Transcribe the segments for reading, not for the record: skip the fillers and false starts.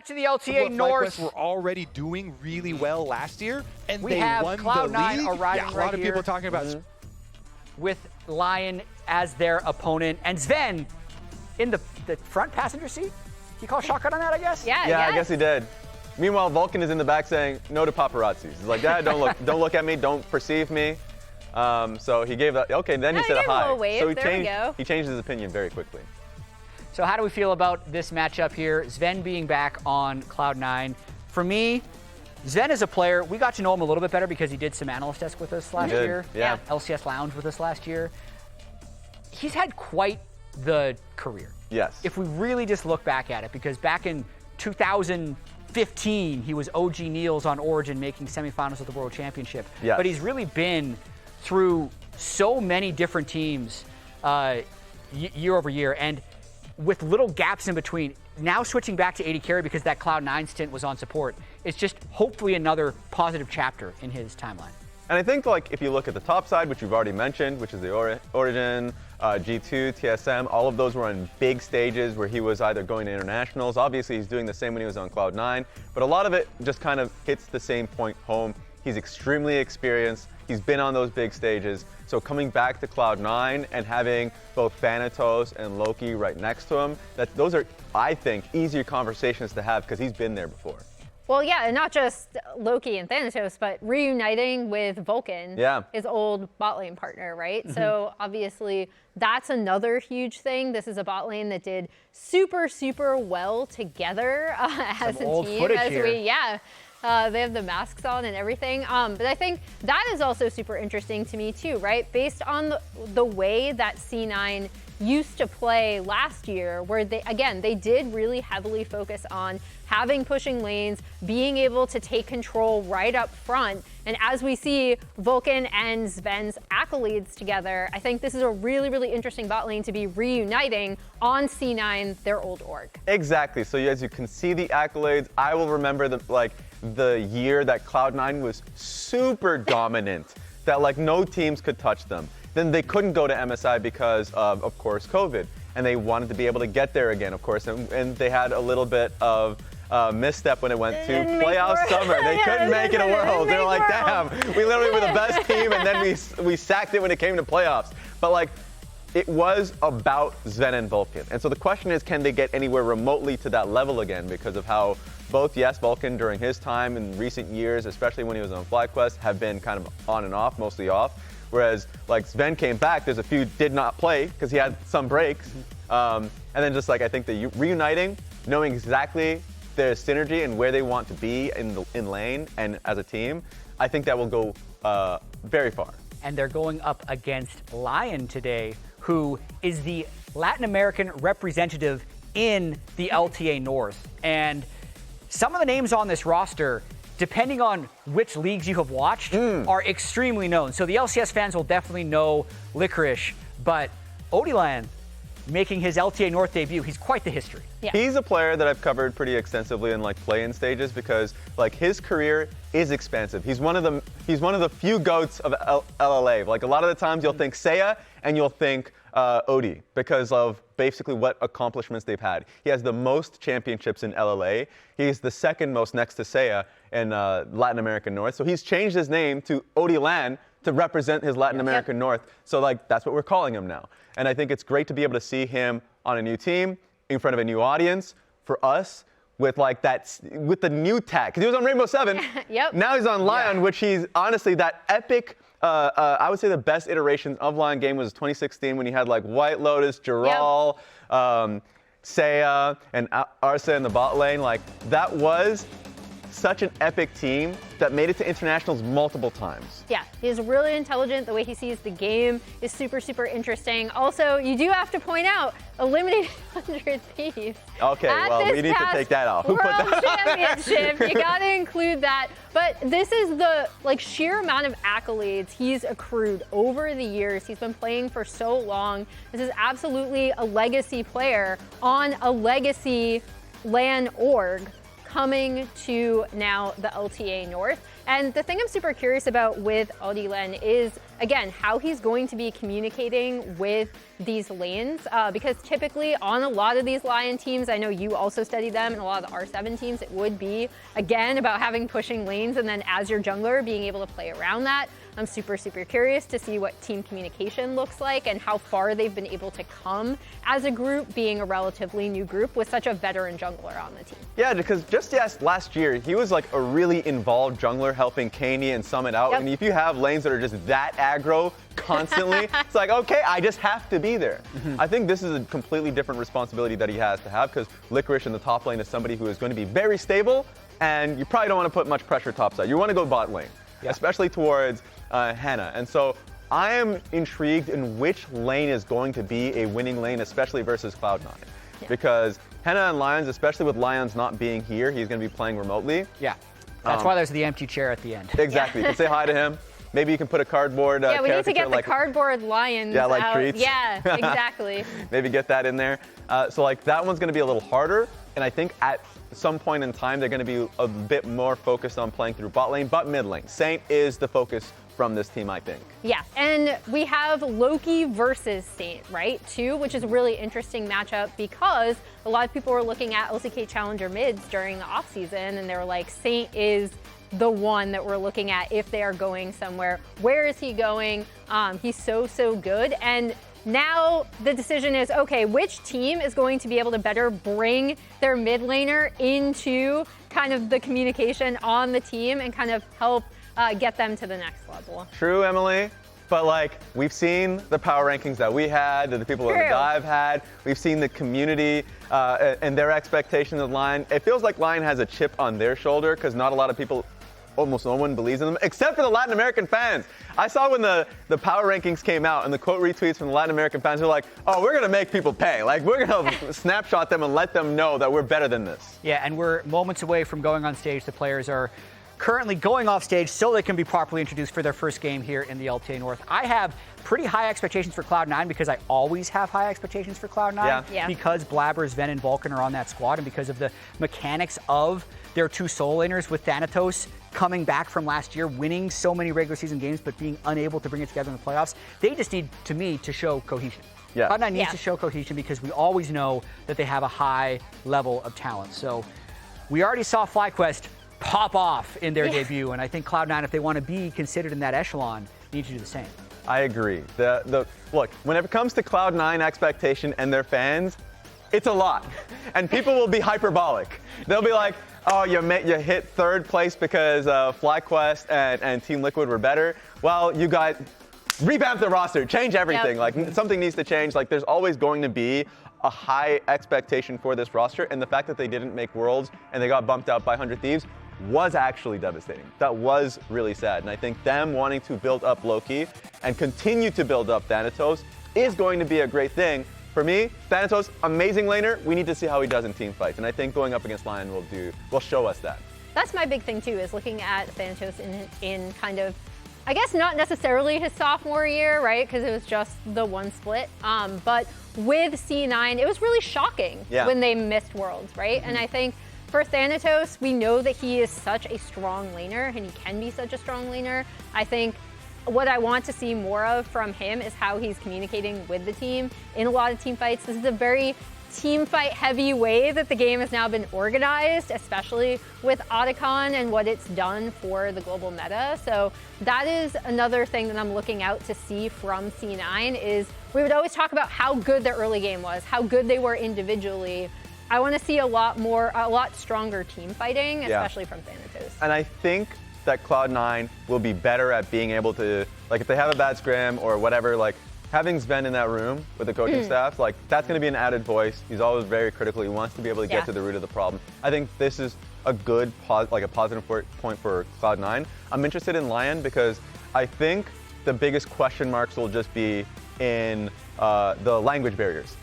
To the LTA North. Were already doing really well last year, and we they have won Cloud9 the league. arriving A lot right of here people talking about with LYON as their opponent, and Zven in the front passenger seat. He called shotgun on that, I guess. Yeah, I guess he did. Meanwhile, Vulcan is in the back saying no to paparazzis. He's like, Dad, don't look at me, don't perceive me. So he gave that. Okay, then he said a hi. So he changed his opinion very quickly. So how do we feel about this matchup here? Zven being back on Cloud9. For me, Zven is a player, we got to know him a little bit better because he did some analyst desk with us last year. Yeah. LCS Lounge with us last year. He's had quite the career. Yes. If we really just look back at it, because back in 2015, he was OG Niels on Origin making semifinals of the World Championship. Yes. But he's really been through so many different teams year over year. And with little gaps in between, now switching back to AD carry because that Cloud9 stint was on support, it's just hopefully another positive chapter in his timeline. And I think, like, if you look at the top side, which you've already mentioned, which is the Origin, G2, TSM, all of those were on big stages where he was either going to internationals. Obviously, he's doing the same when he was on Cloud9, but a lot of it just kind of hits the same point home. He's extremely experienced. He's been on those big stages. So coming back to Cloud9 and having both Thanatos and Loki right next to him, those are, I think, easier conversations to have because he's been there before. Well, yeah, and not just Loki and Thanatos, but reuniting with Vulcan, his old bot lane partner, right? Mm-hmm. So obviously that's another huge thing. This is a bot lane that did super, super well together as a team. They have the masks on and everything. But I think that is also super interesting to me too, right? Based on the way that C9 used to play last year, where they did really heavily focus on having pushing lanes, being able to take control right up front. And as we see Vulcan and Zven's accolades together, I think this is a really, really interesting bot lane to be reuniting on C9, their old org. Exactly. So as you can see the accolades, I will remember the year that Cloud9 was super dominant, that no teams could touch them. Then they couldn't go to MSI because of course, COVID. And they wanted to be able to get there again, of course. And they had a little bit of misstep when it went to playoff summer. They couldn't make it a World. They're like, damn, we literally were the best team, and then we sacked it when it came to playoffs. But it was about Zven and Vulcan. And so the question is, can they get anywhere remotely to that level again because of how both, yes, Vulcan during his time in recent years, especially when he was on FlyQuest, have been kind of on and off, mostly off. Whereas Zven came back, there's a few did not play because he had some breaks. And then I think the reuniting, knowing exactly their synergy and where they want to be in lane and as a team, I think that will go very far. And they're going up against LYON today, who is the Latin American representative in the LTA North. And some of the names on this roster, depending on which leagues you have watched, are extremely known. So the LCS fans will definitely know Licorice, but Oddielan making his LTA North debut, he's quite the history. Yeah. He's a player that I've covered pretty extensively in play-in stages because his career is expansive. He's one of the few GOATs of LLA. A lot of the times you'll think Seiya and you'll think Odie because of basically what accomplishments they've had. He has the most championships in LLA. He's the second most next to Seiya in Latin American North. So he's changed his name to Oddielan to represent his Latin American North. So that's what we're calling him now. And I think it's great to be able to see him on a new team, in front of a new audience, for us, with with the new tag. Because he was on Rainbow 7. Now he's on LYON, which he's honestly that epic, I would say the best iteration of LYON game was 2016 when he had White Lotus, Giral, Seiya, and Arce in the bot lane. That was such an epic team that made it to internationals multiple times. Yeah, He's really intelligent. The way he sees the game is super, super interesting. Also, you do have to point out, eliminated 100 Thieves. Okay, well, we need to take that off. Who put that Championship. You got to include that. But this is the sheer amount of accolades he's accrued over the years. He's been playing for so long. This is absolutely a legacy player on a legacy LAN org coming to now the LTA North. And the thing I'm super curious about with Oddielan is, again, how he's going to be communicating with these lanes, because typically on a lot of these LYON teams, I know you also study them, and a lot of the R7 teams, it would be, again, about having pushing lanes, and then as your jungler, being able to play around that. I'm super, super curious to see what team communication looks like and how far they've been able to come as a group, being a relatively new group with such a veteran jungler on the team. Yeah, because just last year, he was like a really involved jungler helping Kaney and Summit out. Yep. And if you have lanes that are just that aggro constantly, it's like, okay, I just have to be there. I think this is a completely different responsibility that he has to have, because Licorice in the top lane is somebody who is going to be very stable, and you probably don't want to put much pressure topside. You want to go bot lane, especially towards Hena. And so I am intrigued in which lane is going to be a winning lane, especially versus Cloud9. Because Hena and Lyonz, especially with Lyonz not being here, he's going to be playing remotely. Yeah, that's why there's the empty chair at the end. Exactly. You can say hi to him. Maybe you can put a cardboard we need to get the cardboard Lyonz out. Treats. Yeah, exactly. Maybe get that in there. So that one's going to be a little harder. And I think at some point in time, they're going to be a bit more focused on playing through bot lane, but mid lane. Saint is the focus from this team, I think. Yeah, and we have Loki versus Saint, right, too, which is a really interesting matchup because a lot of people were looking at LCK Challenger mids during the offseason, and they were like, Saint is the one that we're looking at if they are going somewhere. Where is he going? He's so, so good. And now the decision is, okay, which team is going to be able to better bring their mid laner into kind of the communication on the team and kind of help get them to the next level. True, Emily. But we've seen the power rankings that we had, that the people at the Dive had. We've seen the community and their expectations of LYON. It feels like LYON has a chip on their shoulder because not a lot of people, almost no one believes in them, except for the Latin American fans. I saw when the power rankings came out and the quote retweets from the Latin American fans were like, oh, we're going to make people pay. We're going to snapshot them and let them know that we're better than this. Yeah, and we're moments away from going on stage. The players are currently going off stage so they can be properly introduced for their first game here in the LTA North. I have pretty high expectations for Cloud9 because I always have high expectations for Cloud9 because Blaber, Zven, and Vulcan are on that squad, and because of the mechanics of their two Seoul laners with Thanatos coming back from last year, winning so many regular season games but being unable to bring it together in the playoffs. They just need, to me, to show cohesion. Cloud9 needs to show cohesion because we always know that they have a high level of talent. So we already saw FlyQuest pop off in their debut, and I think Cloud9, if they want to be considered in that echelon, need to do the same. I agree. Look, when it comes to Cloud9 expectation and their fans, it's a lot. And people will be hyperbolic. They'll be like, oh, you hit third place because FlyQuest and Team Liquid were better. Well, you guys revamp the roster, change everything. Something needs to change. There's always going to be a high expectation for this roster, and the fact that they didn't make Worlds and they got bumped out by 100 Thieves was actually devastating. That was really sad. And I think them wanting to build up Loki and continue to build up Thanatos is going to be a great thing. For me, Thanatos, amazing laner. We need to see how he does in team fights. And I think going up against LYON will show us that. That's my big thing too, is looking at Thanatos in kind of, I guess not necessarily his sophomore year, right? Because it was just the one split. But with C9, it was really shocking when they missed Worlds, right? And I think for Thanatos, we know that he is such a strong laner, and he can be such a strong laner. I think what I want to see more of from him is how he's communicating with the team in a lot of team fights. This is a very team fight heavy way that the game has now been organized, especially with Oddielan and what it's done for the global meta. So that is another thing that I'm looking out to see from C9 is we would always talk about how good the early game was, how good they were individually. I want to see a lot stronger team fighting, especially from Thanatos. And I think that Cloud9 will be better at being able to, if they have a bad scrim or whatever, having Zven in that room with the coaching staff, that's going to be an added voice. He's always very critical. He wants to be able to get to the root of the problem. I think this is a good, a positive point for Cloud9. I'm interested in LYON because I think the biggest question marks will just be in the language barriers.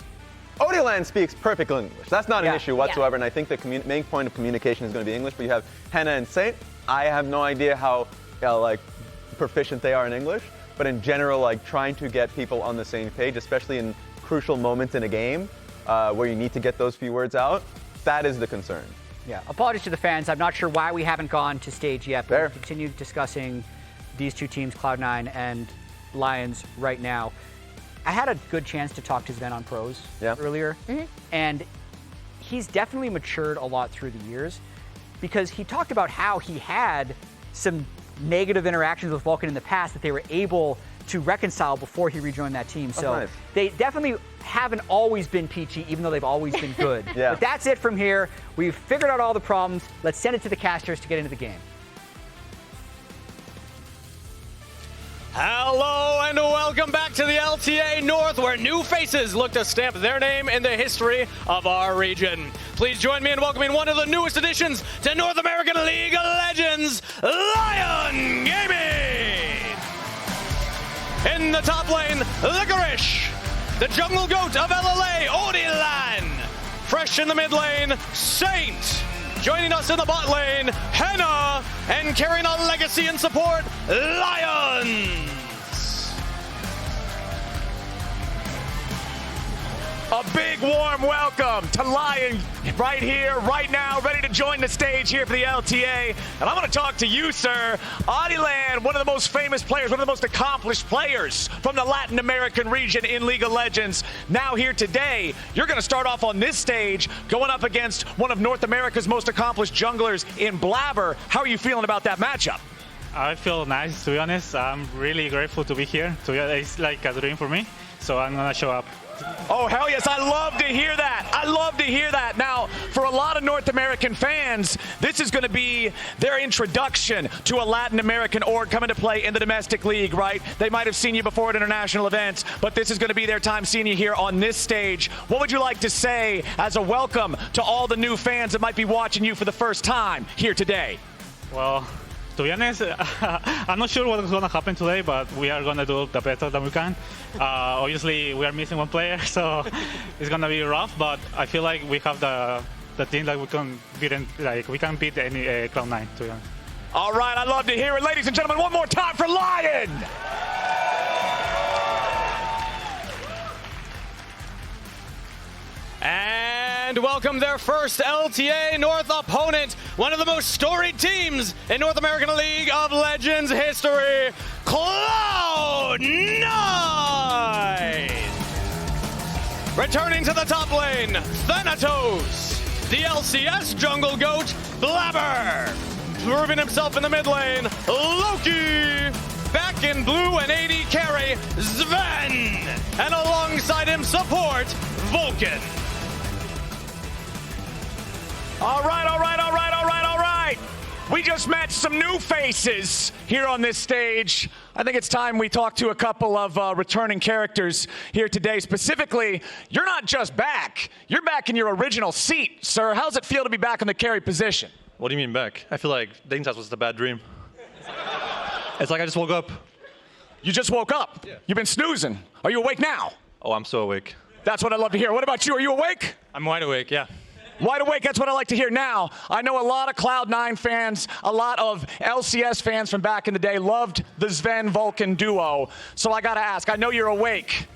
Oddielan speaks perfect English. That's not an issue whatsoever, and I think the main point of communication is going to be English. But you have Hena and Saint. I have no idea how like proficient they are in English, but in general, like trying to get people on the same page, especially in crucial moments in a game where you need to get those few words out, that is the concern. Yeah, apologies to the fans. I'm not sure why we haven't gone to stage yet, but we'll continue discussing these two teams, Cloud9 and Lyonz, right now. I had a good chance to talk to Zven on pros earlier, and he's definitely matured a lot through the years because he talked about how he had some negative interactions with Vulcan in the past that they were able to reconcile before he rejoined that team. So they definitely haven't always been peachy, even though they've always been good. But that's it from here. We've figured out all the problems. Let's send it to the casters to get into the game. Hello and welcome back to the LTA North, where new faces look to stamp their name in the history of our region. Please join me in welcoming one of the newest additions to North American League of Legends, LYON Gaming! In the top lane, Licorice, the jungle goat of LLA, Oddielan. Fresh in the mid lane, Saint. Joining us in the bot lane, Hena, and carrying on legacy and support, Lyonz. A big warm welcome to LYON right here, right now, ready to join the stage here for the LTA. And I'm going to talk to you, sir. Oddielan, one of the most famous players, one of the most accomplished players from the Latin American region in League of Legends. Now here today, you're going to start off on this stage going up against one of North America's most accomplished junglers in Blaber. How are you feeling about that matchup? I feel nice, to be honest. I'm really grateful to be here. It's like a dream for me, so I'm going to show up. Oh, hell yes. I love to hear that. I love to hear that. Now, for a lot of North American fans, this is going to be their introduction to a Latin American org coming to play in the domestic league, right? They might have seen you before at international events, but this is going to be their time seeing you here on this stage. What would you like to say as a welcome to all the new fans that might be watching you for the first time here today? Well, to be honest, I'm not sure what's going to happen today, but we are going to do the better that we can. Obviously, we are missing one player, so it's going to be rough, but I feel like we have the team that we can beat any Cloud9, to be honest. All right, I love to hear it. Ladies and gentlemen, one more time for LYON! And welcome their first LTA North opponent, one of the most storied teams in North American League of Legends history, Cloud9! Returning to the top lane, Thanatos, the LCS jungle goat, Blaber. Proving himself in the mid lane, Loki. Back in blue and AD carry, Zven. And alongside him, support, Vulcan. All right, all right, all right, all right, all right. We just met some new faces here on this stage. I think it's time we talk to a couple of returning characters here today. Specifically, you're not just back. You're back in your original seat, sir. How's it feel to be back in the carry position? What do you mean back? I feel like Thanatos was a bad dream. It's like I just woke up. You just woke up? Yeah. You've been snoozing. Are you awake now? Oh, I'm so awake. That's what I love to hear. What about you? Are you awake? I'm wide awake, yeah. Wide awake, that's what I like to hear. Now, I know a lot of Cloud9 fans, a lot of LCS fans from back in the day loved the Zven Vulcan duo. So I gotta ask, I know you're awake.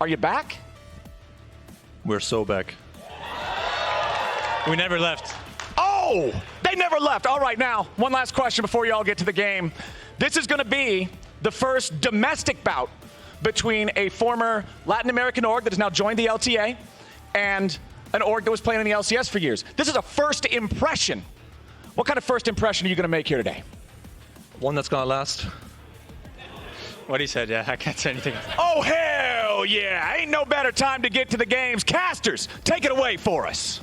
Are you back? We're so back. We never left. Oh, they never left. All right, now, one last question before you all get to the game. This is gonna be the first domestic bout between a former Latin American org that has now joined the LTA and an org that was playing in the LCS for years. This is a first impression. What kind of first impression are you going to make here today? One that's gonna last. What he said, yeah, I can't say anything. Oh, hell yeah. Ain't no better time to get to the games. Casters, take it away for us.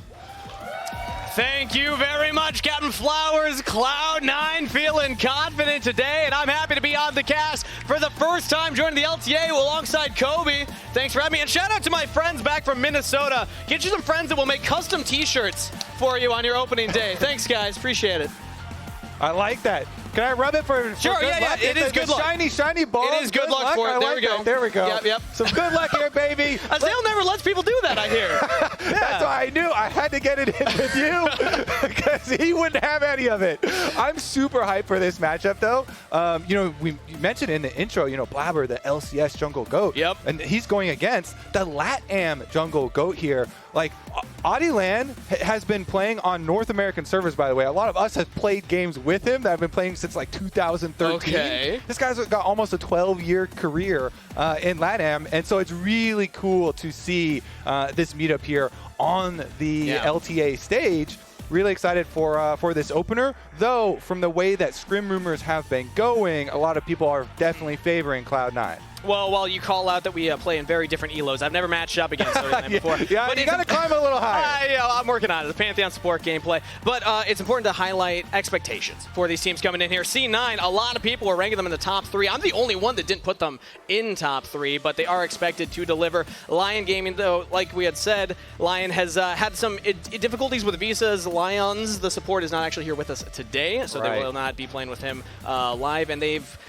Thank you very much, Captain Flowers. Cloud9 feeling confident today, and I'm happy to be on the cast for the first time joining the LTA alongside Kobe. Thanks for having me, and shout out to my friends back from Minnesota. Get you some friends that will make custom t-shirts for you on your opening day. Thanks, guys. Appreciate it. I like that. Can I rub it for Sure, good yeah, luck? it is good luck. Shiny ball. It is good luck for it. There we go. There we go. Yep. Some good luck here, baby. Azale never lets people do that, I hear. That's why I knew I had to get it in with you because he wouldn't have any of it. I'm super hyped for this matchup, though. You mentioned in the intro, Blaber, the LCS jungle GOAT. Yep. And he's going against the LATAM jungle GOAT here. Like, Oddielan has been playing on North American servers, by the way. A lot of us have played games with him that have been playing since like 2013. Okay. This guy's got almost a 12-year career in LATAM, and so it's really cool to see this meetup here on the LTA stage. Really excited for this opener, though from the way that scrim rumors have been going, a lot of people are definitely favoring Cloud9. Well, while you call out that we play in very different elos, I've never matched up against Orianna before. Yeah, but you got to climb a little higher. I'm working on it. The Pantheon support gameplay. But it's important to highlight expectations for these teams coming in here. C9, a lot of people are ranking them in the top 3. I'm the only one that didn't put them in top 3, but they are expected to deliver. LYON Gaming, though, like we had said, LYON has had some difficulties with visas. Lyonz, the support, is not actually here with us today, so they will not be playing with him live, and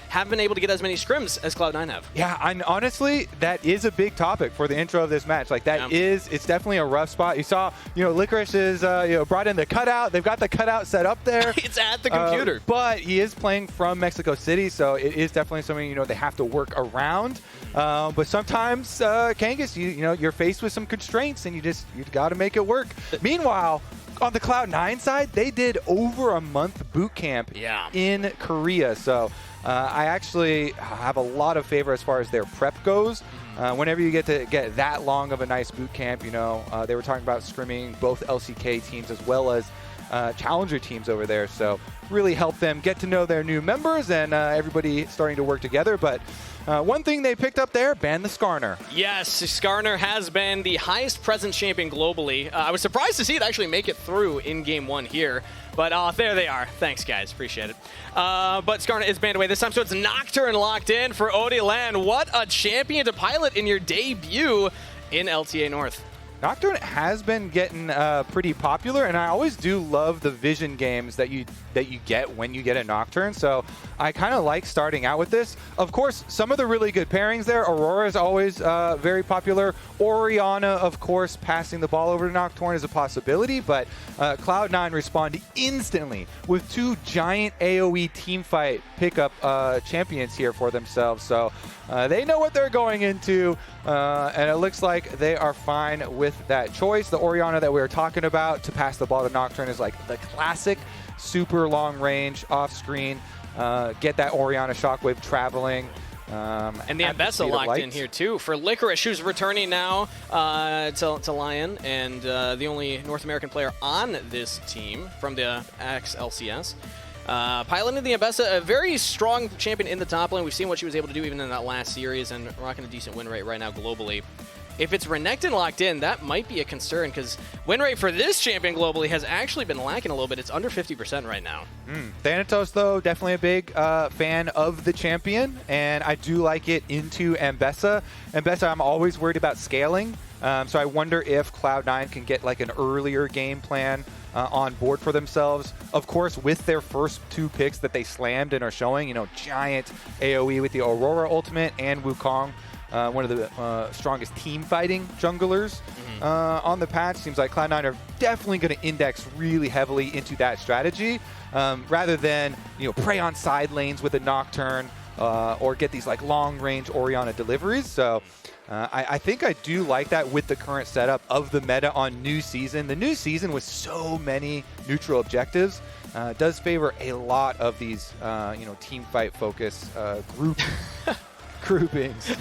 haven't been able to get as many scrims as Cloud9 have. Yeah, and honestly, that is a big topic for the intro of this match. Like, it's definitely a rough spot. You saw, Licorice is, brought in the cutout. They've got the cutout set up there. It's at the computer. But he is playing from Mexico City, so it is definitely something, they have to work around. But sometimes, Kangas, you're faced with some constraints, and you got to make it work. Meanwhile, on the Cloud9 side, they did over a month boot camp in Korea. So I actually have a lot of favor as far as their prep goes. Whenever you get to get that long of a nice boot camp, they were talking about scrimming both LCK teams as well as challenger teams over there. So really help them get to know their new members and everybody starting to work together. But one thing they picked up there, ban the Skarner. Yes, Skarner has been the highest presence champion globally. I was surprised to see it actually make it through in Game 1 here. But there they are. Thanks, guys. Appreciate it. But Skarner is banned away this time, so it's Nocturne locked in for Oddielan. What a champion to pilot in your debut in LTA North. Nocturne has been getting pretty popular, and I always do love the vision games that you get when you get a Nocturne, so I kind of like starting out with this. Of course, some of the really good pairings there. Aurora is always very popular. Orianna, of course, passing the ball over to Nocturne is a possibility, but Cloud9 responded instantly with 2 giant AoE teamfight pickup champions here for themselves, so they know what they're going into, and it looks like they are fine with that choice. The Orianna that we were talking about to pass the ball to Nocturne is like the classic super long range off screen, get that Orianna shockwave traveling. And the Ambessa locked in here too for Licorice, who's returning now to LYON, and the only North American player on this team from the ex-LCS. Piloting the Ambessa, a very strong champion in the top lane. We've seen what she was able to do even in that last series, and rocking a decent win rate right now globally. If it's Renekton locked in, that might be a concern, because win rate for this champion globally has actually been lacking a little bit. It's under 50% right now. Thanatos, though, definitely a big fan of the champion, and I do like it into Ambessa. Ambessa, I'm always worried about scaling, so I wonder if Cloud9 can get like an earlier game plan on board for themselves. Of course, with their first 2 picks that they slammed and are showing, giant AoE with the Aurora ultimate and Wukong. One of the strongest team fighting junglers on the patch. Seems like Cloud9 are definitely going to index really heavily into that strategy, rather than prey on side lanes with a Nocturne or get these like long range Orianna deliveries. So I think I do like that with the current setup of the meta on new season. The new season with so many neutral objectives does favor a lot of these team fight focus groupings.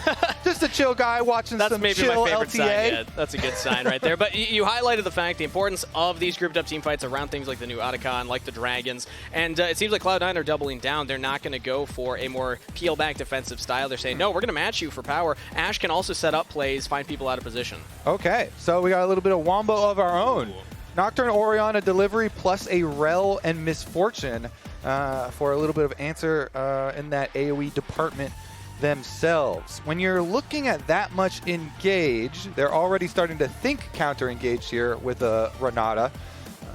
Just a chill guy watching some maybe chill my favorite LTA. sign. Yeah, that's a good sign right there. But you highlighted the fact, the importance of these grouped up team fights around things like the new Oddielan, like the Dragons. And it seems like Cloud9 are doubling down. They're not going to go for a more peel back defensive style. They're saying, no, we're going to match you for power. Ashe can also set up plays, find people out of position. Okay, so we got a little bit of wombo of our own. Nocturne Orianna delivery plus a Rell and Misfortune for a little bit of answer in that AoE department themselves. When you're looking at that much engage, they're already starting to think counter-engage here with a Renata.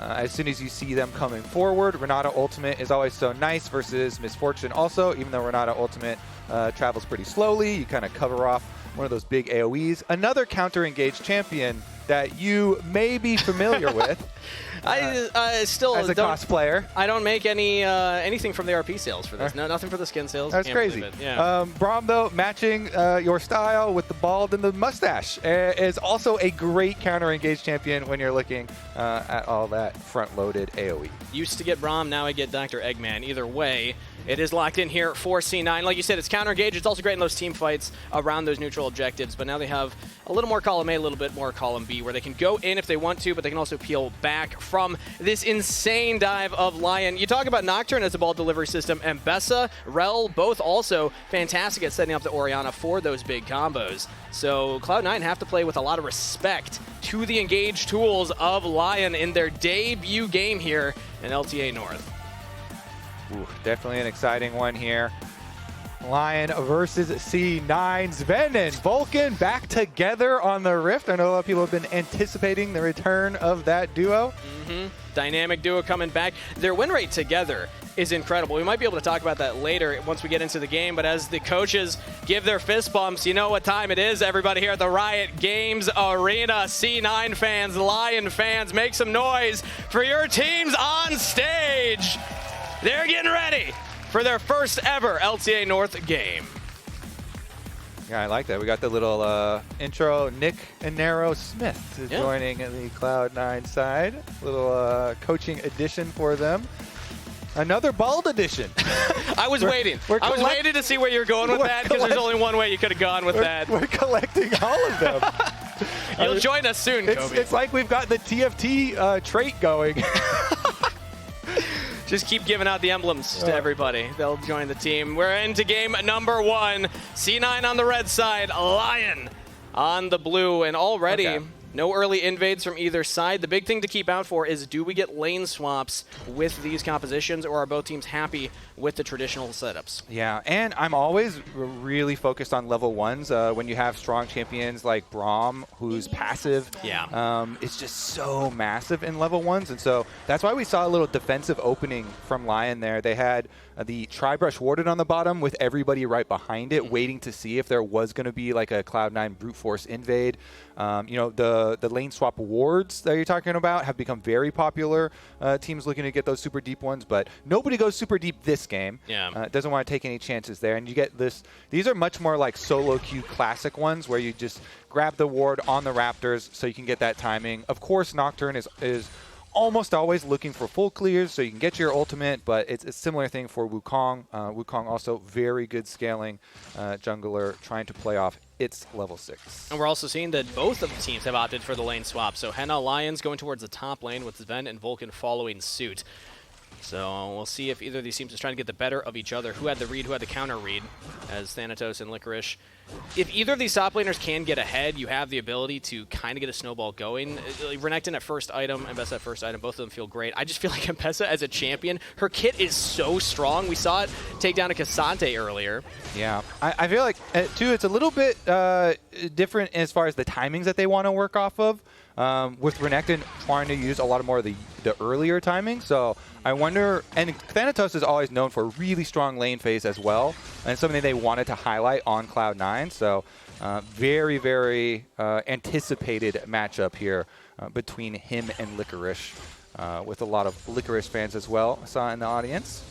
as soon as you see them coming forward. Renata ultimate is always so nice versus Misfortune also, even though Renata ultimate travels pretty slowly. You kind of cover off one of those big AoEs. Another counter-engaged champion that you may be familiar with. I still as a cosplayer. I don't make anything from the RP sales for this. No, nothing for the skin sales. That's crazy. Yeah. Braum, though, matching your style with the bald and the mustache, is also a great counter-engaged champion when you're looking at all that front-loaded AoE. Used to get Braum, now I get Dr. Eggman. Either way, it is locked in here for C9. Like you said, it's counter-engaged. It's also great in those team fights around those neutral objectives, but now they have a little more column A, a little bit more column B, where they can go in if they want to, but they can also peel back from this insane dive of LYON. You talk about Nocturne as a ball delivery system. Ambessa, Rell, both also fantastic at setting up the Orianna for those big combos. So Cloud9 have to play with a lot of respect to the engaged tools of LYON in their debut game here in LTA North. Ooh, definitely an exciting one here. LYON versus C9. Zven and Vulcan back together on the Rift. I know a lot of people have been anticipating the return of that duo. Dynamic duo coming back. Their win rate together is incredible. We might be able to talk about that later once we get into the game, but as the coaches give their fist bumps, you know what time it is, everybody here at the Riot Games Arena. C9 fans, LYON fans, make some noise for your teams on stage. They're getting ready for their first ever LTA North game. Yeah, I like that. We got the little intro. Nick Inero Smith is joining the Cloud9 side. Little coaching edition for them. Another bald edition. I was waiting. I was waiting to see where you're going with that, because there's only one way you could have gone with that. We're collecting all of them. You'll join us soon, Kobe. It's like we've got the TFT trait going. Just keep giving out the emblems to everybody. They'll join the team. We're into game number 1. C9 on the red side, LYON on the blue, and already no early invades from either side. The big thing to keep out for is, do we get lane swaps with these compositions, or are both teams happy with the traditional setups? Yeah, and I'm always really focused on level 1s. When you have strong champions like Braum, who's passive, it's just so massive in level 1s. And so that's why we saw a little defensive opening from LYON there. They had the Tri-Brush warded on the bottom with everybody right behind it, waiting to see if there was going to be like a Cloud9 brute force invade. You know, the lane swap wards that you're talking about have become very popular. Teams looking to get those super deep ones, but nobody goes super deep this game. Doesn't want to take any chances there. And you get this. These are much more like solo queue classic ones where you just grab the ward on the Raptors so you can get that timing. Of course, Nocturne is almost always looking for full clears so you can get your ultimate, but it's a similar thing for Wukong. Wukong also very good scaling jungler, trying to play off its level 6. And we're also seeing that both of the teams have opted for the lane swap. So Hena, LYONz going towards the top lane with Zven and Vulcan following suit. So we'll see if either of these teams is trying to get the better of each other. Who had the read, who had the counter read, as Thanatos and Licorice. If either of these top laners can get ahead, you have the ability to kind of get a snowball going. Renekton at first item, Ambessa at first item, both of them feel great. I just feel like Ambessa as a champion, her kit is so strong. We saw it take down a Cassante earlier. Yeah, I feel like, too, it's a little bit different as far as the timings that they want to work off of. With Renekton trying to use a lot more of the earlier timing. So I wonder, and Thanatos is always known for really strong lane phase as well, and something they wanted to highlight on Cloud9. So very, very anticipated matchup here between him and Licorice, with a lot of Licorice fans as well, I saw in the audience.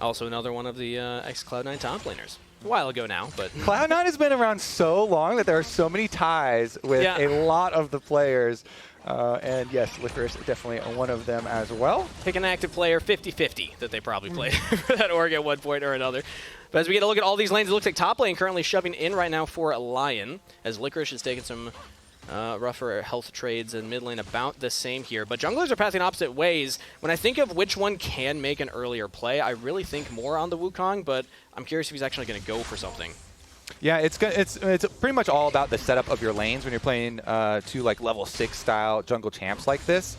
Also another one of the ex-Cloud9 top laners. A while ago now, but Cloud9 has been around so long that there are so many ties with a lot of the players. And yes, Licorice is definitely one of them as well. Pick an active player, 50-50 that they probably played for that org at one point or another. But as we get a look at all these lanes, it looks like top lane currently shoving in right now for LYON, as Licorice is taking some rougher health trades, and mid lane about the same here. But junglers are passing opposite ways. When I think of which one can make an earlier play, I really think more on the Wukong, but I'm curious if he's actually going to go for something. Yeah, it's pretty much all about the setup of your lanes when you're playing two like level 6 style jungle champs like this.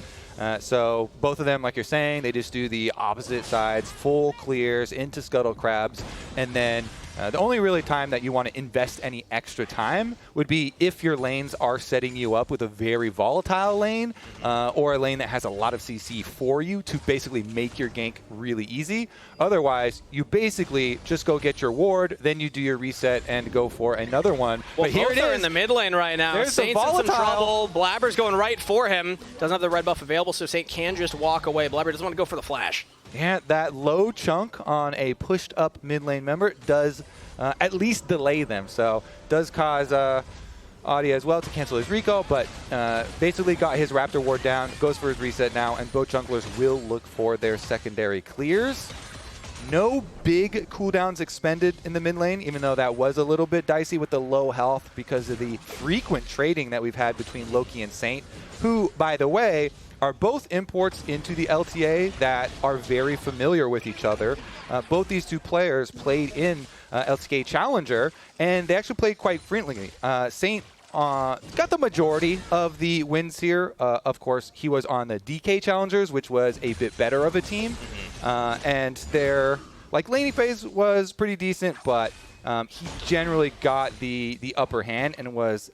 So both of them, like you're saying, they just do the opposite sides, full clears into Scuttle Crabs, and then The only really time that you want to invest any extra time would be if your lanes are setting you up with a very volatile lane or a lane that has a lot of CC for you to basically make your gank really easy. Otherwise, you basically just go get your ward, then you do your reset and go for another one. Well, but here both it are is. in the mid lane right now. There's Saint's in some volatile. trouble. Blaber's going right for him. Doesn't have the red buff available, so Saint can just walk away. Blaber doesn't want to go for the flash. Yeah, that low chunk on a pushed up mid lane member does at least delay them. So does cause Audie as well to cancel his Rico, but basically got his Raptor ward down, goes for his reset now, and both junglers will look for their secondary clears. No big cooldowns expended in the mid lane, even though that was a little bit dicey with the low health because of the frequent trading that we've had between Loki and Saint, who, by the way, are both imports into the LTA that are very familiar with each other. Both these two players played in LTA Challenger, and they actually played quite frequently. Saint got the majority of the wins here. Of course, he was on the DK Challengers, which was a bit better of a team. And their laning phase was pretty decent, but he generally got the upper hand and was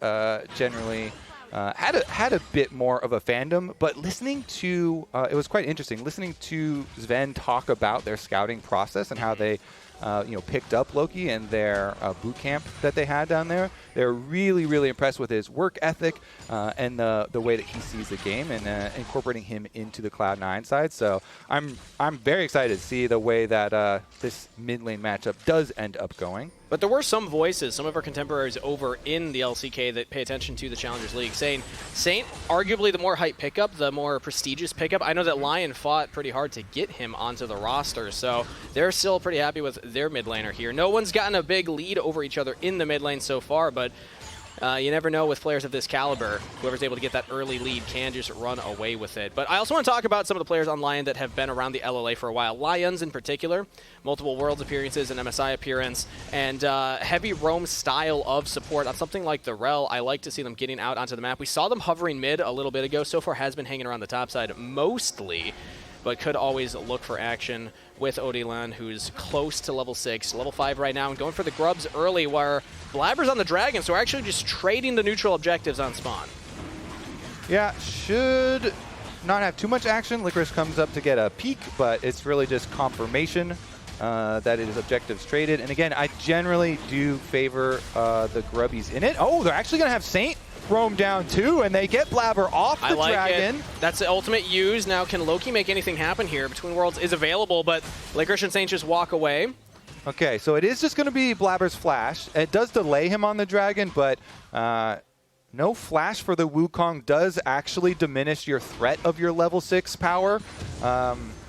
generally had a bit more of a fandom. But listening to it was quite interesting listening to Zven talk about their scouting process and how they picked up Loki and their boot camp that they had down there. They're really, really impressed with his work ethic and the way that he sees the game and incorporating him into the Cloud9 side. So I'm very excited to see the way that this mid lane matchup does end up going. But there were some voices, some of our contemporaries over in the LCK that pay attention to the Challengers League, saying Saint, arguably the more hype pickup, the more prestigious pickup. I know that LYON fought pretty hard to get him onto the roster, so they're still pretty happy with their mid laner here. No one's gotten a big lead over each other in the mid lane so far, but you never know with players of this caliber. Whoever's able to get that early lead can just run away with it. But I also want to talk about some of the players on LYON that have been around the LLA for a while. Lyonz in particular, multiple Worlds appearances, an MSI appearance, and heavy roam style of support. On something like the Rell, I like to see them getting out onto the map. We saw them hovering mid a little bit ago. So far has been hanging around the top side mostly, but could always look for action with Oddielan, who's close to level 6, level 5 right now, and going for the grubs early where Blaber's on the dragon, so we're actually just trading the neutral objectives on spawn. Yeah, should not have too much action. Licorice comes up to get a peek, but it's really just confirmation that it is objectives traded. And again, I generally do favor the grubbies in it. Oh, they're actually going to have Saint roam down too, and they get Blaber off the dragon. It. That's the ultimate use. Now, can Loki make anything happen here? Between Worlds is available, but Licorice and Saint just walk away. Okay, so it is just going to be Blaber's flash. It does delay him on the dragon, but no flash for the Wukong does actually diminish your threat of your level 6 power.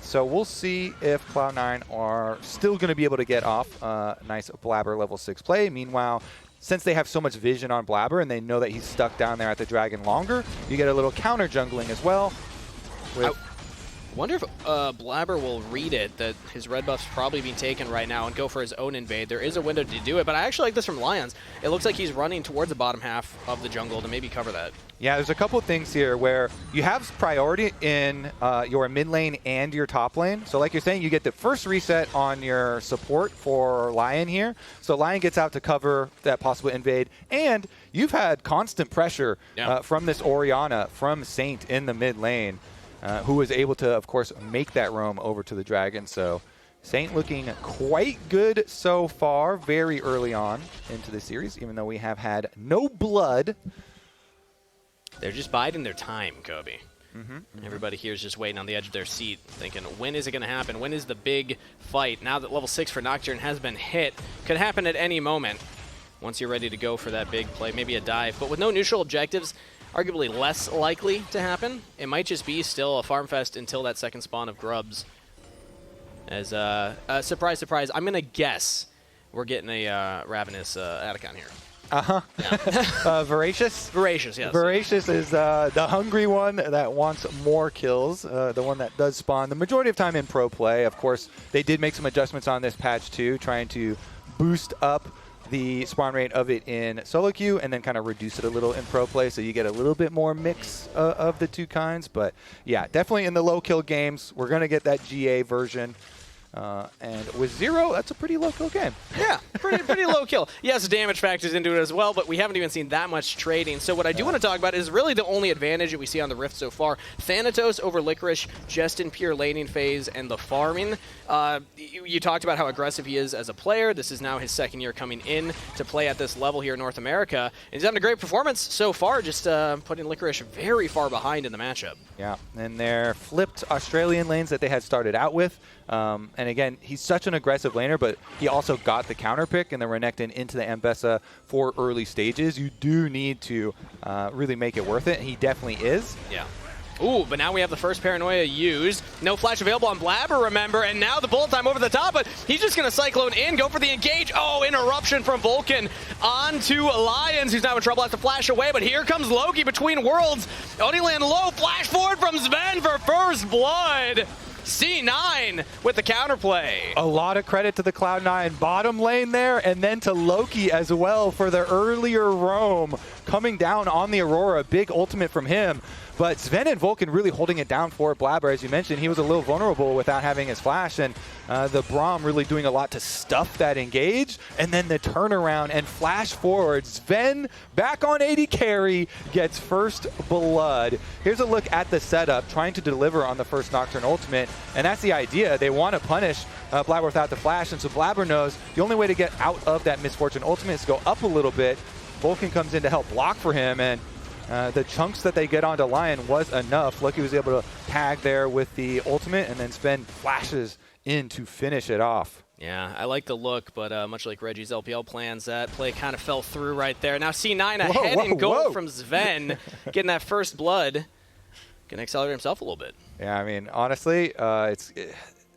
So we'll see if Cloud9 are still going to be able to get off nice Blaber level 6 play. Meanwhile, since they have so much vision on Blaber and they know that he's stuck down there at the dragon longer, you get a little counter jungling as well. I wonder if Blaber will read it, that his red buff's probably being taken right now, and go for his own invade. There is a window to do it, but I actually like this from Lyonz. It looks like he's running towards the bottom half of the jungle to maybe cover that. Yeah, there's a couple things here where you have priority in your mid lane and your top lane. So like you're saying, you get the first reset on your support for LYON here. So LYON gets out to cover that possible invade. And you've had constant pressure from this Orianna, from Saint in the mid lane, who was able to, of course, make that roam over to the dragon. So Saint looking quite good so far, very early on into the series, even though we have had no blood. They're just biding their time, Kobe. Everybody here is just waiting on the edge of their seat, thinking, when is it going to happen? When is the big fight? Now that level 6 for Nocturne has been hit, could happen at any moment once you're ready to go for that big play, maybe a dive. But with no neutral objectives, arguably less likely to happen. It might just be still a farm fest until that second spawn of grubs. As surprise, surprise, I'm going to guess we're getting a Ravenous Atacon here. Yeah. Voracious? Voracious, yes. Voracious is the hungry one that wants more kills, the one that does spawn the majority of time in pro play. Of course, they did make some adjustments on this patch too, trying to boost up the spawn rate of it in solo queue and then kind of reduce it a little in pro play, so you get a little bit more mix of the two kinds. But yeah, definitely in the low kill games, we're going to get that GA version. And with 0, that's a pretty low kill game. Yeah, pretty low kill. Yes, damage factors into it as well, but we haven't even seen that much trading. So what I do want to talk about is really the only advantage that we see on the Rift so far. Thanatos over Licorice, just in pure laning phase and the farming. You talked about how aggressive he is as a player. This is now his second year coming in to play at this level here in North America. And he's having a great performance so far, just putting Licorice very far behind in the matchup. Yeah, and they're flipped Australian lanes that they had started out with. And again, he's such an aggressive laner, but he also got the counter pick and the Renekton into the Ambessa for early stages. You do need to really make it worth it. He definitely is. Yeah. Ooh, but now we have the first Paranoia used. No flash available on Blaber, remember, and now the bullet time over the top, but he's just going to Cyclone in, go for the engage. Oh, interruption from Vulcan onto Lyonz, who's now in trouble, has to flash away, but here comes Loki between worlds. Oddielan low, flash forward from Zven for first blood. C9 with the counterplay. A lot of credit to the Cloud9 bottom lane there, and then to Loki as well for the earlier roam coming down on the Aurora. Big ultimate from him. But Zven and Vulcan really holding it down for Blaber. As you mentioned, he was a little vulnerable without having his flash, and the Braum really doing a lot to stuff that engage. And then the turnaround and flash forward. Zven back on 80 carry, gets first blood. Here's a look at the setup, trying to deliver on the first Nocturne ultimate. And that's the idea. They want to punish Blaber without the flash, and so Blaber knows the only way to get out of that misfortune ultimate is to go up a little bit. Vulcan comes in to help block for him, and the chunks that they get onto LYON was enough. Loki was able to tag there with the ultimate and then spend flashes in to finish it off. Yeah, I like the look, but much like Reggie's LPL plans, that play kind of fell through right there. Now C9 ahead and goal from Zven, getting that first blood. Can accelerate himself a little bit. Yeah, I mean, honestly,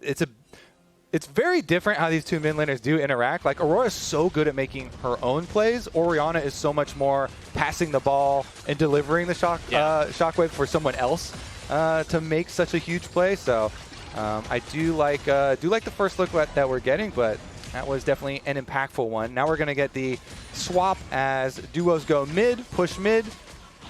it's very different how these two mid laners do interact. Like, Aurora is so good at making her own plays. Orianna is so much more passing the ball and delivering the shockwave for someone else to make such a huge play. So I do like the first look that we're getting, but that was definitely an impactful one. Now we're going to get the swap as duos go mid, push mid,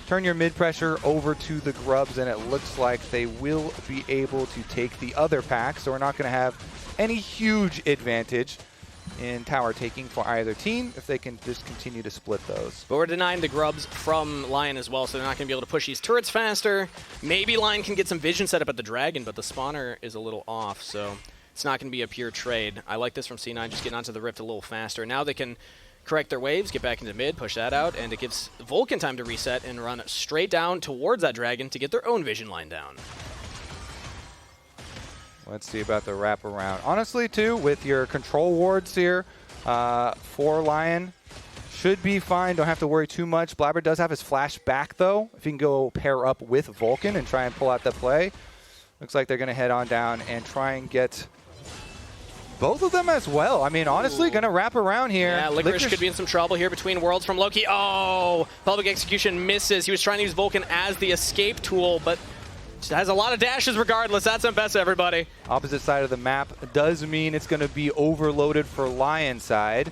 turn your mid pressure over to the grubs, and it looks like they will be able to take the other pack. So we're not going to have any huge advantage in tower taking for either team if they can just continue to split those. But we're denying the grubs from LYON as well, so they're not going to be able to push these turrets faster. Maybe LYON can get some vision set up at the Dragon, but the spawner is a little off, so it's not going to be a pure trade. I like this from C9, just getting onto the Rift a little faster. Now they can correct their waves, get back into mid, push that out, and it gives Vulcan time to reset and run straight down towards that Dragon to get their own vision line down. Let's see about the wraparound. Honestly, too, with your control wards here for LYON, should be fine. Don't have to worry too much. Blaber does have his flash back, though. If he can go pair up with Vulcan and try and pull out the play. Looks like they're going to head on down and try and get both of them as well. I mean, honestly, going to wrap around here. Yeah, Licorice could be in some trouble here between worlds from Loki. Oh, public execution misses. He was trying to use Vulcan as the escape tool, but has a lot of dashes regardless. That's Ambessa, everybody. Opposite side of the map does mean it's going to be overloaded for LYON side.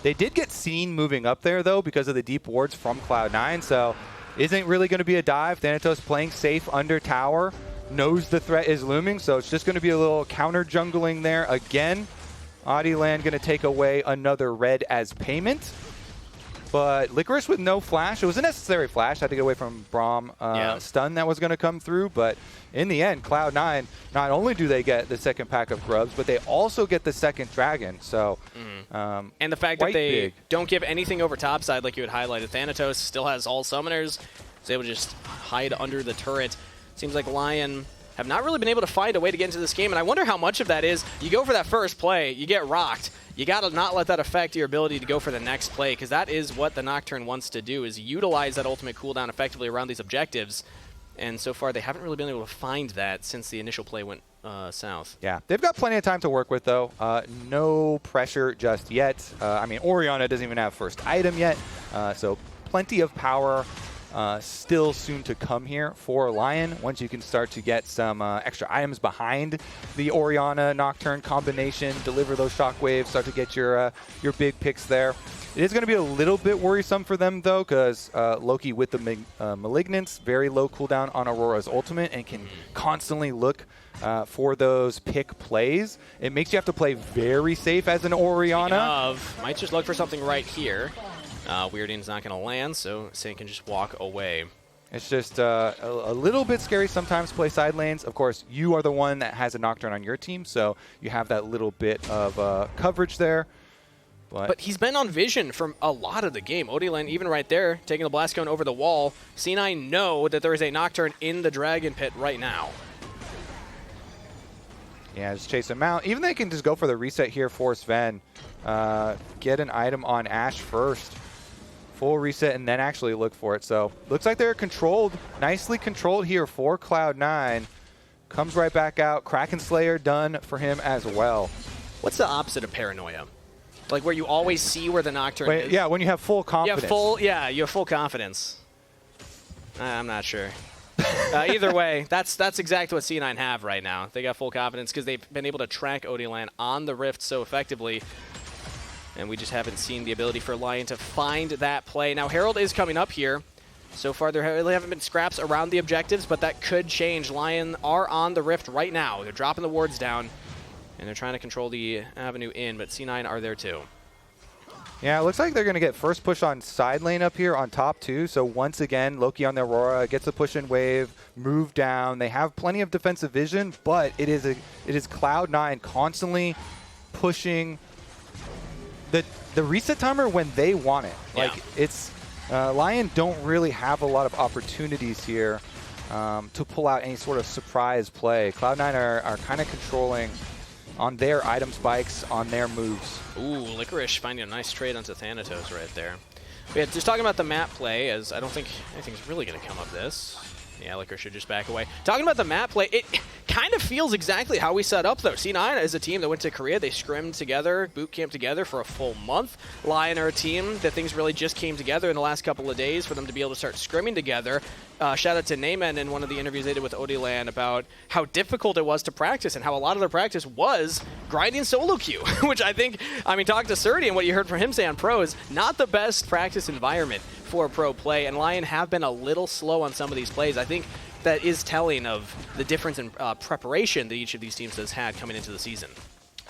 They did get seen moving up there, though, because of the deep wards from Cloud9, so isn't really going to be a dive. Thanatos playing safe under tower, knows the threat is looming, so it's just going to be a little counter jungling there again. Oddielan going to take away another red as payment. But Licorice with no flash. It was a necessary flash. Had to get away from Braum stun that was going to come through. But in the end, Cloud9, not only do they get the second pack of grubs, but they also get the second dragon. So, and the fact that they don't give anything over topside, like you had highlighted. Thanatos still has all summoners. He's able to just hide under the turret. Seems like LYON have not really been able to find a way to get into this game. And I wonder how much of that is you go for that first play, you get rocked. You got to not let that affect your ability to go for the next play, because that is what the Nocturne wants to do, is utilize that ultimate cooldown effectively around these objectives. And so far, they haven't really been able to find that since the initial play went south. Yeah, they've got plenty of time to work with, though. No pressure just yet. I mean, Orianna doesn't even have first item yet, so plenty of power still soon to come here for LYON. Once you can start to get some extra items behind the Orianna Nocturne combination, deliver those shockwaves, start to get your big picks there. It is going to be a little bit worrisome for them, though, because Loki with the Malignance, very low cooldown on Aurora's ultimate, and can constantly look for those pick plays. It makes you have to play very safe as an Orianna. Might just look for something right here. Weirding's not going to land, so Saint can just walk away. It's just a little bit scary sometimes to play side lanes. Of course, you are the one that has a Nocturne on your team, so you have that little bit of coverage there. But he's been on vision from a lot of the game. Oddielan, even right there, taking the blast cone over the wall. C9 know that there is a Nocturne in the Dragon Pit right now. Yeah, just chase him out. Even they can just go for the reset here for Zven. Get an item on Ashe first. Full reset and then actually look for it. So looks like they're controlled, nicely controlled here for Cloud9. Comes right back out. Kraken Slayer done for him as well. What's the opposite of paranoia? Like where you always see where the Nocturne is? Yeah, when you have full confidence. You have full confidence. I'm not sure. Either way, that's exactly what C9 have right now. They got full confidence because they've been able to track Oddielan on the Rift so effectively. And we just haven't seen the ability for LYON to find that play. Now, Herald is coming up here. So far, there really haven't been scraps around the objectives, but that could change. LYON are on the Rift right now. They're dropping the wards down, and they're trying to control the avenue in, but C9 are there too. Yeah, it looks like they're going to get first push on side lane up here on top too. So once again, Loki on the Aurora gets a push-in wave, move down. They have plenty of defensive vision, but it is Cloud9 constantly pushing the reset timer when they want it. Yeah. Like it's LYON don't really have a lot of opportunities here to pull out any sort of surprise play. Cloud9 are kind of controlling on their item spikes, on their moves. Ooh, Licorice finding a nice trade onto Thanatos right there. But yeah, just talking about the map play, as I don't think anything's really going to come of this. Yeah, Licorice should just back away. Talking about the map play, it kind of feels exactly how we set up, though. C9 is a team that went to Korea. They scrimmed together, boot camped together for a full month. LYON are a team that things really just came together in the last couple of days for them to be able to start scrimming together. Shout out to Neyman in one of the interviews they did with Oddielan about how difficult it was to practice and how a lot of their practice was grinding solo queue, which I think, talking to Surdy and what you heard from him say on Pro is not the best practice environment for pro play, and LYON have been a little slow on some of these plays. I think that is telling of the difference in preparation that each of these teams has had coming into the season.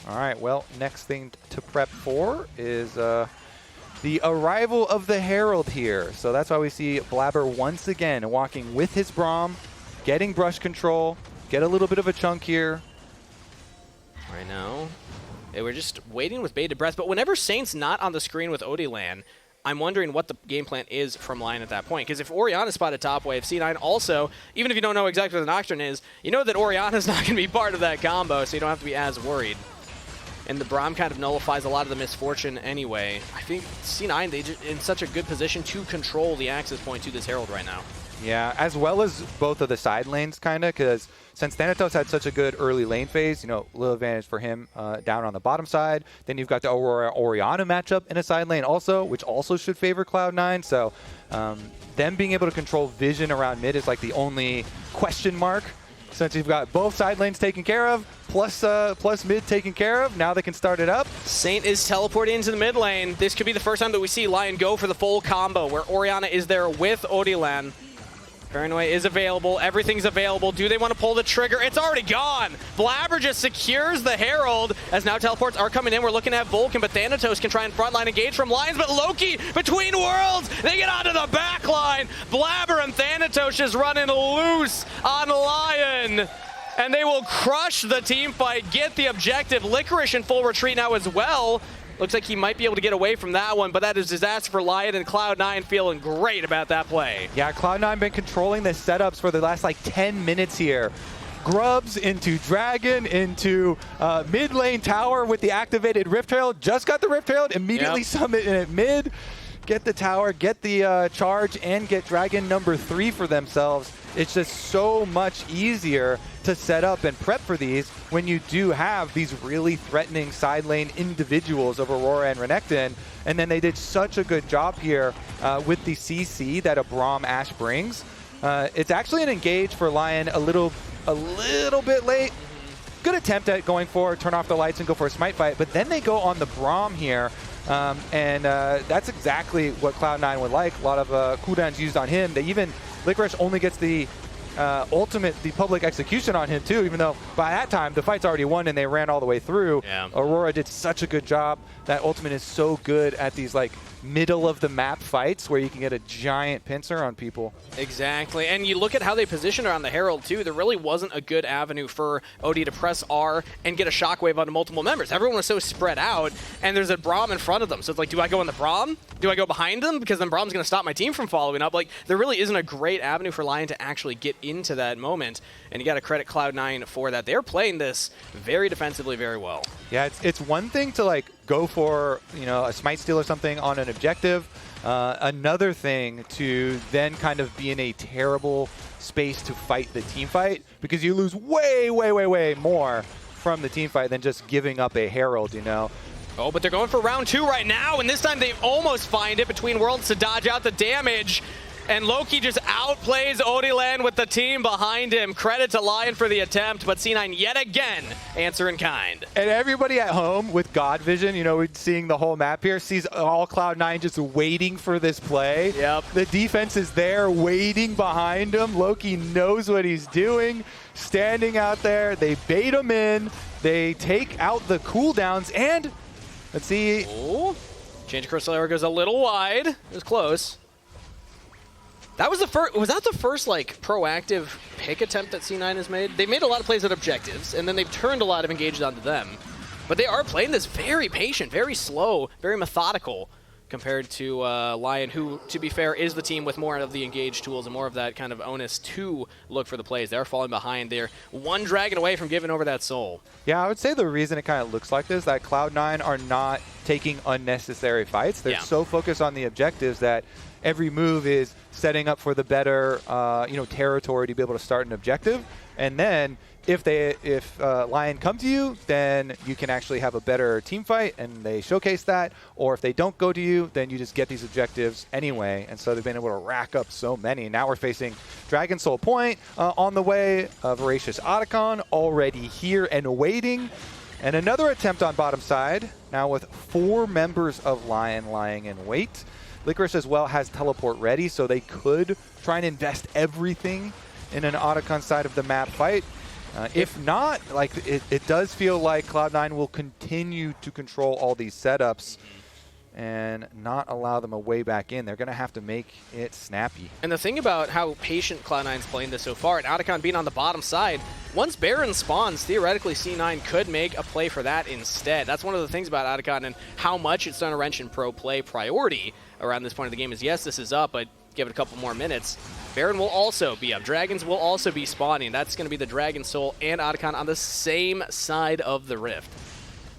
All right, well, next thing to prep for is the arrival of the Herald here. So that's why we see Blaber once again walking with his Braum, getting brush control, get a little bit of a chunk here. Right now, we're just waiting with bated breath, but whenever Saint's not on the screen with Oddielan, I'm wondering what the game plan is from LYON at that point. Because if Orianna spotted top wave, C9 also, even if you don't know exactly what the Nocturne is, you know that Orianna's not going to be part of that combo, so you don't have to be as worried. And the Braum kind of nullifies a lot of the misfortune anyway. I think C9, they're in such a good position to control the access point to this Herald right now. Yeah, as well as both of the side lanes, kind of, because since Thanatos had such a good early lane phase, little advantage for him down on the bottom side. Then you've got the Aurora-Orianna matchup in a side lane also, which also should favor Cloud9. So them being able to control vision around mid is like the only question mark. Since you've got both side lanes taken care of, plus mid taken care of, now they can start it up. Saint is teleporting into the mid lane. This could be the first time that we see LYON go for the full combo, where Orianna is there with Oddielan. Paranoia is available. Everything's available. Do they want to pull the trigger? It's already gone. Blaber just secures the Herald as now teleports are coming in. We're looking at Vulcan, but Thanatos can try and frontline engage from LYONz, but Loki between worlds. They get onto the back line. Blaber and Thanatos just running loose on LYON. And they will crush the team fight, get the objective. Licorice in full retreat now as well. Looks like he might be able to get away from that one, but that is disaster for LYON, and Cloud9 feeling great about that play. Yeah, Cloud9 been controlling the setups for the last like 10 minutes here. Grubs into Dragon, into mid lane tower with the activated Rift Herald. Just got the Rift Herald, immediately summit in at mid. Get the tower, get the charge, and get Dragon number 3 for themselves. It's just so much easier to set up and prep for these when you do have these really threatening side lane individuals of Aurora and Renekton. And then they did such a good job here with the CC that a Braum Ashe brings. It's actually an engage for LYON a little bit late. Good attempt at going for turn off the lights and go for a smite fight, but then they go on the Braum here. And that's exactly what Cloud9 would like. A lot of cooldowns used on him. Licorice only gets the ultimate, the public execution on him too, even though by that time the fight's already won and they ran all the way through. Yeah. Aurora did such a good job. That ultimate is so good at these like middle of the map fights where you can get a giant pincer on people. Exactly, and you look at how they positioned her on the Herald too. There really wasn't a good avenue for Oddie to press R and get a shockwave onto multiple members. Everyone was so spread out, and there's a Braum in front of them. So it's like, do I go on the Braum? Do I go behind them? Because then Braum's going to stop my team from following up. Like, there really isn't a great avenue for LYON to actually get into that moment, and you got to credit Cloud9 for that. They're playing this very defensively, very well. Yeah, it's one thing to like go for, you know, a smite steal or something on an objective. Another thing to then kind of be in a terrible space to fight the team fight, because you lose way, way, way, way more from the team fight than just giving up a Herald, you know. Oh, but they're going for round 2 right now, and this time they almost find it between worlds to dodge out the damage. And Loki just outplays Oddielan with the team behind him. Credit to LYON for the attempt, but C9 yet again answer in kind. And everybody at home with God Vision, you know, we're seeing the whole map here, sees all Cloud9 just waiting for this play. Yep. The defense is there waiting behind him. Loki knows what he's doing, standing out there. They bait him in. They take out the cooldowns, and let's see. Oh, Change of Crystal Arrow goes a little wide. It was close. That was the first. Was that the first like proactive pick attempt that C9 has made? They made a lot of plays at objectives, and then they've turned a lot of engaged onto them. But they are playing this very patient, very slow, very methodical, compared to LYON, who, to be fair, is the team with more of the engaged tools and more of that kind of onus to look for the plays. They're falling behind. They're one dragon away from giving over that soul. Yeah, I would say the reason it kind of looks like this, that Cloud9 are not taking unnecessary fights. They're so focused on the objectives that every move is setting up for the better, you know, territory to be able to start an objective. And then if LYON come to you, then you can actually have a better team fight, and they showcase that. Or if they don't go to you, then you just get these objectives anyway. And so they've been able to rack up so many. Now we're facing Dragon Soul Point on the way. Voracious Otacon already here and waiting. And another attempt on bottom side, now with 4 members of LYON lying in wait. Licorice as well has teleport ready, so they could try and invest everything in an Otacon side of the map fight. If not, like it does feel like Cloud9 will continue to control all these setups and not allow them a way back in. They're going to have to make it snappy. And the thing about how patient Cloud9's playing this so far, and Otacon being on the bottom side, once Baron spawns, theoretically C9 could make a play for that instead. That's one of the things about Otacon and how much it's done a wrench in pro play priority around this point of the game is, yes, this is up, but give it a couple more minutes. Baron will also be up. Dragons will also be spawning. That's going to be the Dragon Soul and Otacon on the same side of the rift.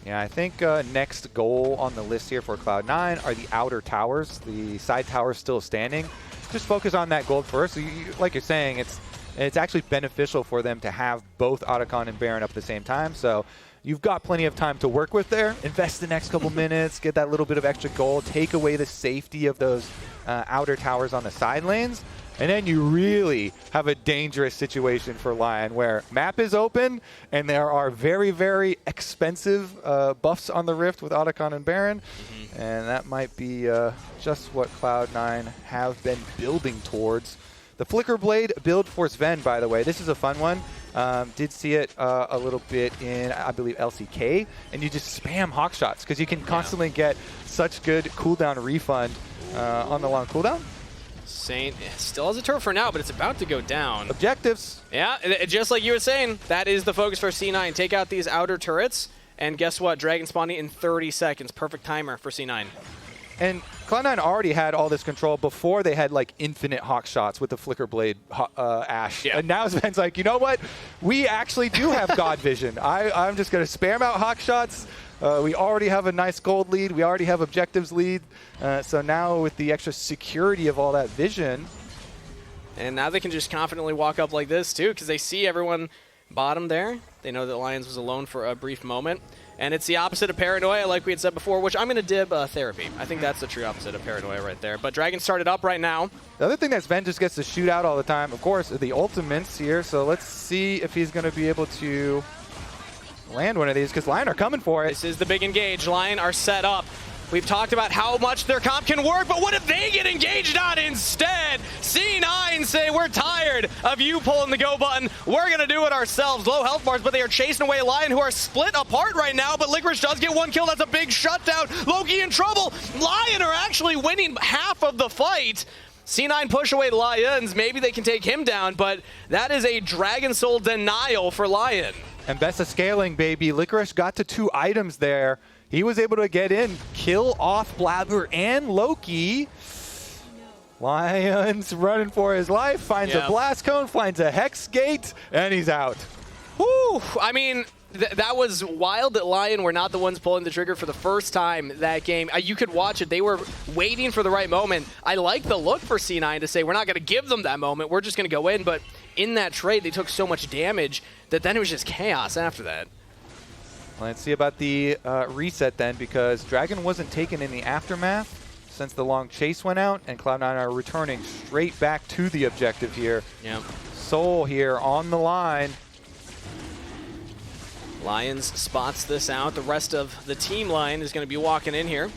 Yeah, I think next goal on the list here for Cloud9 are the outer towers. The side towers still standing. Just focus on that gold first. Like you're saying, it's actually beneficial for them to have both Otacon and Baron up at the same time. So you've got plenty of time to work with there. Invest the next couple minutes, get that little bit of extra gold, take away the safety of those outer towers on the side lanes. And then you really have a dangerous situation for LYON where map is open and there are very, very expensive buffs on the Rift with Otacon and Baron. And that might be just what Cloud9 have been building towards. The Flicker Blade build for Zven, by the way. This is a fun one. Did see it a little bit in, I believe, LCK. And you just spam hawk shots because you can constantly get such good cooldown refund on the long cooldown. Saint still has a turret for now, but it's about to go down. Objectives. Yeah, just like you were saying, that is the focus for C9. Take out these outer turrets, and guess what? Dragon spawning in 30 seconds. Perfect timer for C9. And Cloud9 already had all this control before they had like infinite hawk shots with the Flicker Blade Ashe. Yeah. And now Zven's like, you know what? We actually do have God Vision. I'm just going to spam out hawk shots. We already have a nice gold lead. We already have objectives lead. So now with the extra security of all that vision. And now they can just confidently walk up like this too, because they see everyone bottom there. They know that Lyonz was alone for a brief moment. And it's the opposite of paranoia, like we had said before, which I'm going to dib therapy. I think that's the true opposite of paranoia right there. But Dragon started up right now. The other thing that Zven just gets to shoot out all the time, of course, are the ultimates here. So let's see if he's going to be able to land one of these, because LYON are coming for it. This is the big engage. LYON are set up. We've talked about how much their comp can work, but what if they get engaged on instead? C9 say, we're tired of you pulling the go button. We're going to do it ourselves. Low health bars, but they are chasing away LYON, who are split apart right now, but Licorice does get one kill. That's a big shutdown. Loki in trouble. LYON are actually winning half of the fight. C9 push away Lyonz. Maybe they can take him down, but that is a Dragon Soul denial for LYON. Ambessa scaling, baby. Licorice got to 2 items there. He was able to get in, kill off Blaber and Loki. Lyonz running for his life, finds a blast cone, finds a hex gate, and he's out. Whew, I mean, that was wild that LYON were not the ones pulling the trigger for the first time that game. You could watch it. They were waiting for the right moment. I like the look for C9 to say, we're not going to give them that moment. We're just going to go in. But in that trade, they took so much damage that then it was just chaos after that. Let's see about the reset then, because Dragon wasn't taken in the aftermath since the long chase went out, and Cloud9 are returning straight back to the objective here. Yep. Seoul here on the line. Lyonz spots this out. The rest of the team line is going to be walking in here.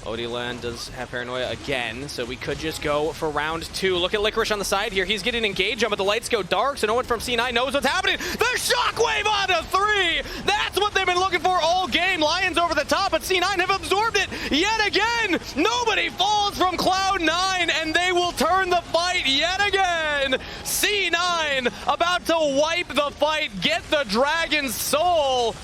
Oddielan does have Paranoia again, so we could just go for round 2. Look at Licorice on the side here. He's getting engaged on, but the lights go dark, so no one from C9 knows what's happening. The Shockwave onto 3! That's what they've been looking for all game. LYON's over the top, but C9 have absorbed it yet again. Nobody falls from Cloud9, and they will turn the fight yet again. C9 about to wipe the fight, get the Dragon Soul.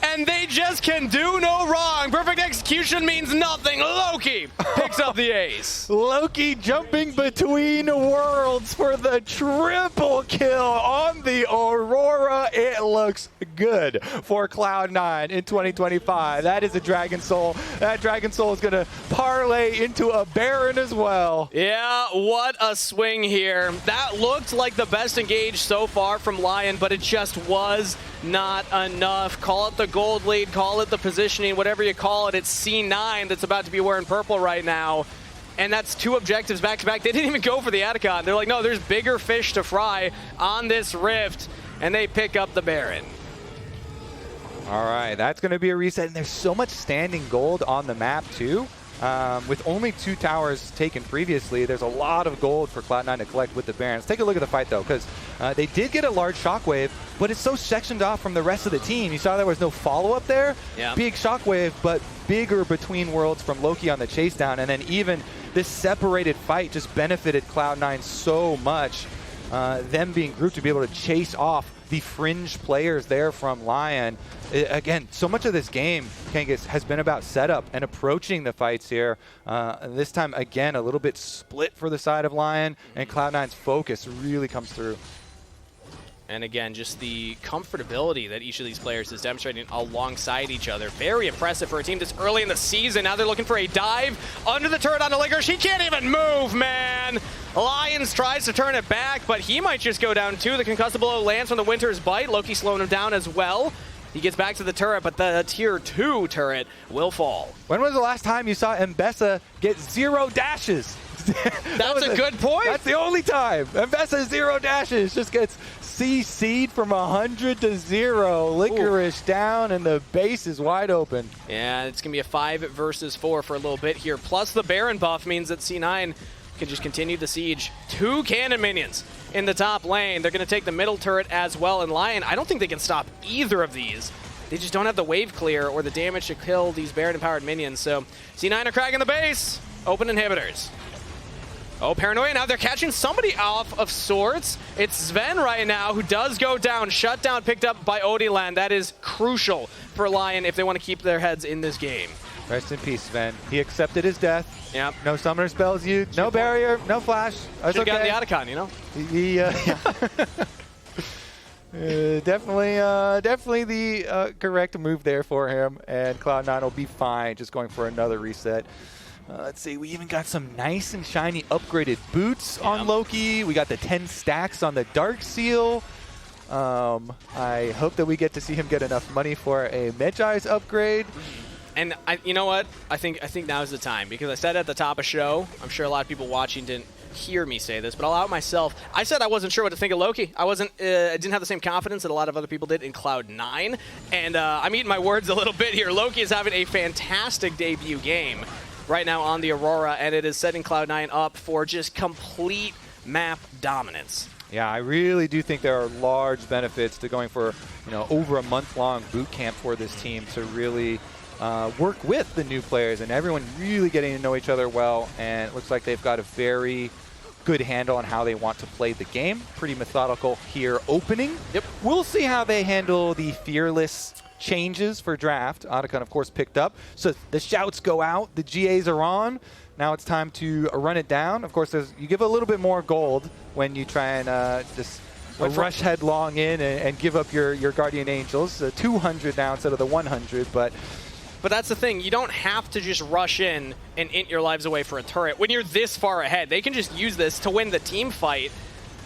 And they just can do no wrong. Perfect execution means nothing. Loki picks up the ace. Loki jumping between worlds for the triple kill on the Aurora. It looks good for Cloud9 in 2025. That is a Dragon Soul. That Dragon Soul is going to parlay into a Baron as well. Yeah, what a swing here. That looked like the best engage so far from LYON, but it just was not enough. Call it the gold lead, call it the positioning, whatever you call it. It's C9 that's about to be wearing purple right now. And that's 2 objectives back to back. They didn't even go for the Atacon. They're like, no, there's bigger fish to fry on this rift. And they pick up the Baron. All right, that's going to be a reset. And there's so much standing gold on the map, too. With only 2 towers taken previously, there's a lot of gold for Cloud9 to collect with the Baron. Let's take a look at the fight, though, because they did get a large Shockwave, but it's so sectioned off from the rest of the team. You saw there was no follow-up there. Yeah. Big Shockwave, but bigger between worlds from Loki on the chase down. And then even this separated fight just benefited Cloud9 so much. Them being grouped to be able to chase off the fringe players there from LYON. Again, so much of this game, Kangas, has been about setup and approaching the fights here. This time, again, a little bit split for the side of LYON, and Cloud9's focus really comes through. And again, just the comfortability that each of these players is demonstrating alongside each other. Very impressive for a team this early in the season. Now they're looking for a dive under the turret on the Licorice. He can't even move, man. Lyonz tries to turn it back, but he might just go down too. The concussive blow lands from the Winter's Bite. Loki slowing him down as well. He gets back to the turret, but the tier 2 turret will fall. When was the last time you saw Ambessa get 0 dashes? That's a good point. That's the only time. Ambessa 0 dashes, just gets CC'd from 100 to 0. Licorice down, and the base is wide open. Yeah, it's going to be a 5 versus 4 for a little bit here. Plus the Baron buff means that C9 can just continue the siege. 2 cannon minions in the top lane. They're going to take the middle turret as well. And LYON, I don't think they can stop either of these. They just don't have the wave clear or the damage to kill these Baron-empowered minions. So C9 are cracking the base. Open inhibitors. Oh, Paranoia now. They're catching somebody off of sorts. It's Zven right now who does go down. Shutdown picked up by Oddielan. That is crucial for LYON if they want to keep their heads in this game. Rest in peace, Zven. He accepted his death. Yep. No summoner spells used. No barrier. No flash. That's Should've okay. gotten the Atacon, you know? Definitely the correct move there for him. And Cloud9 will be fine just going for another reset. Let's see, we even got some nice and shiny upgraded boots on Loki. We got the 10 stacks on the Dark Seal. I hope that we get to see him get enough money for a Medjai's upgrade. And you know what? I think now is the time, because I said at the top of show, I'm sure a lot of people watching didn't hear me say this, but I'll out myself. I said I wasn't sure what to think of Loki. I didn't have the same confidence that a lot of other people did in Cloud9, and I'm eating my words a little bit here. Loki is having a fantastic debut game right now on the Aurora, and it is setting Cloud9 up for just complete map dominance. Yeah, I really do think there are large benefits to going for, over a month-long boot camp for this team to really work with the new players and everyone really getting to know each other well. And it looks like they've got a very good handle on how they want to play the game. Pretty methodical here opening. Yep. We'll see how they handle the fearless changes for draft. Oddielan, of course, picked up. So the shouts go out. The GAs are on. Now it's time to run it down. Of course, you give a little bit more gold when you try and just rush headlong in and give up your Guardian Angels. 200 now instead of the 100, but that's the thing. You don't have to just rush in and int your lives away for a turret. When you're this far ahead, they can just use this to win the team fight,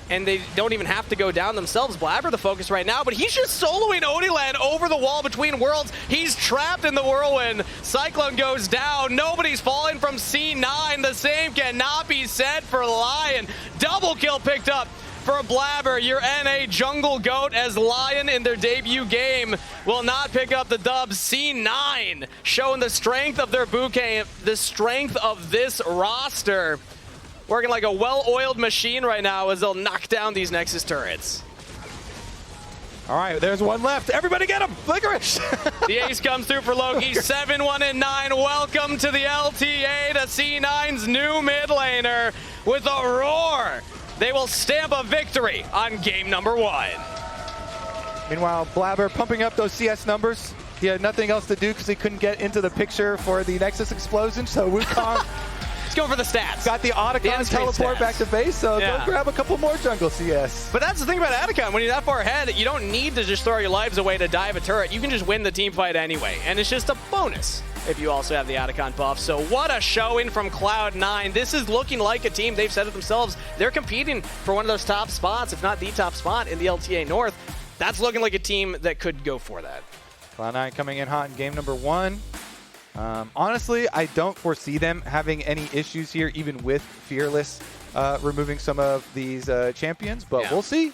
and they don't even have to go down themselves. Blaber the focus right now, but he's just soloing Oddielan over the wall between worlds. He's trapped in the whirlwind. Cyclone goes down. Nobody's falling from C9. The same cannot be said for LYON. Double kill picked up for Blaber, your NA jungle goat, as LYON in their debut game will not pick up the dub. C9 showing the strength of their boot camp, the strength of this roster. Working like a well-oiled machine right now as they'll knock down these Nexus turrets. All right, there's one left. Everybody get him! Licorice! The ace comes through for Loki. 7-1-9. Welcome to the LTA to C9's new mid laner with a roar. They will stamp a victory on game number 1. Meanwhile, Blaber pumping up those CS numbers. He had nothing else to do because he couldn't get into the picture for the Nexus explosion, so Wukong Let's go for the stats. got the Oddielan teleport back to base, so go grab a couple more jungle CS. But that's the thing about Oddielan. When you're that far ahead, you don't need to just throw your lives away to dive a turret. You can just win the team fight anyway, and it's just a bonus if you also have the Oddielan buff. So what a showing from Cloud9. This is looking like a team. They've said it themselves. They're competing for one of those top spots, if not the top spot in the LTA North. That's looking like a team that could go for that. Cloud9 coming in hot in game number 1. Honestly, I don't foresee them having any issues here, even with Fearless removing some of these champions, but we'll see.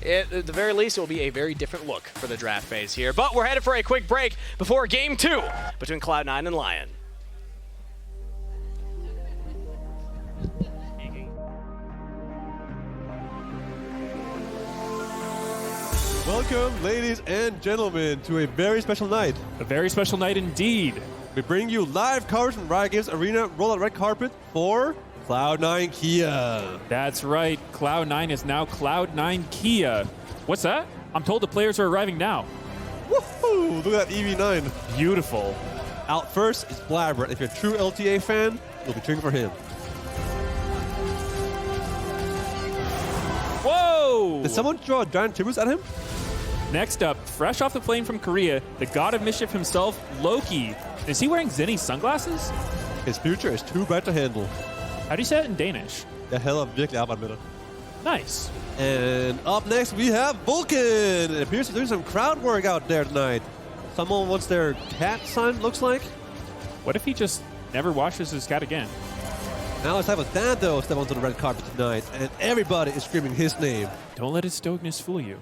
At the very least, it will be a very different look for the draft phase here. But we're headed for a quick break before game 2 between Cloud9 and LYON. Welcome, ladies and gentlemen, to a very special night. A very special night indeed. We bring you live coverage from Riot Games Arena Rollout Red Carpet for Cloud9 Kia. That's right. Cloud9 is now Cloud9 Kia. What's that? I'm told the players are arriving now. Woohoo! Look at that EV9. Beautiful. Out first is Blaber. And if you're a true LTA fan, you'll be cheering for him. Whoa! Did someone draw a giant tributes at him? Next up, fresh off the plane from Korea, the god of mischief himself, Loki. Is he wearing Zenny's sunglasses? His future is too bright to handle. How do you say it in Danish? Det hælder virkelig arbejde med det. Nice. And up next, we have Vulcan. It appears to be doing some crowd work out there tonight. Someone wants their cat signed, looks like. What if he just never washes his cat again? Now it's time for Thanatos step onto the red carpet tonight, and everybody is screaming his name. Don't let his stoicness fool you.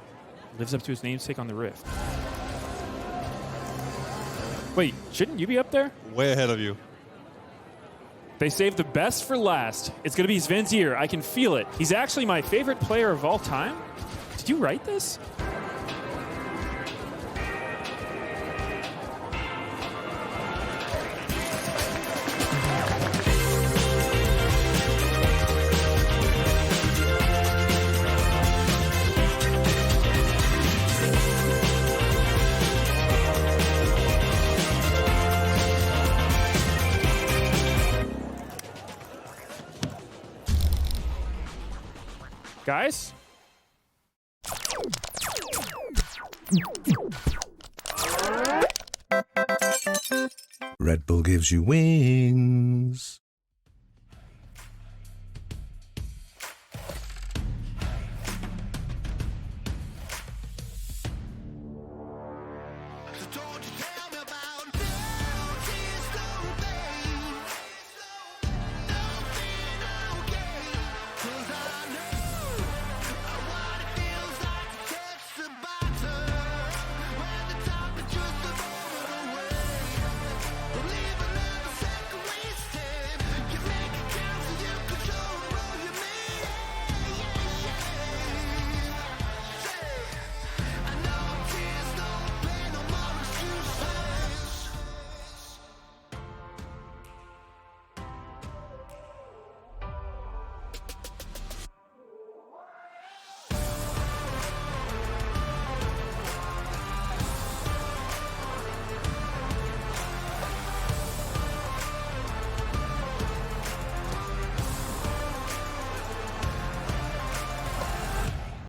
He lives up to his namesake on the Rift. Wait, shouldn't you be up there? Way ahead of you. They saved the best for last. It's going to be Zven's year. I can feel it. He's actually my favorite player of all time. Did you write this? Guys? Red Bull gives you wings.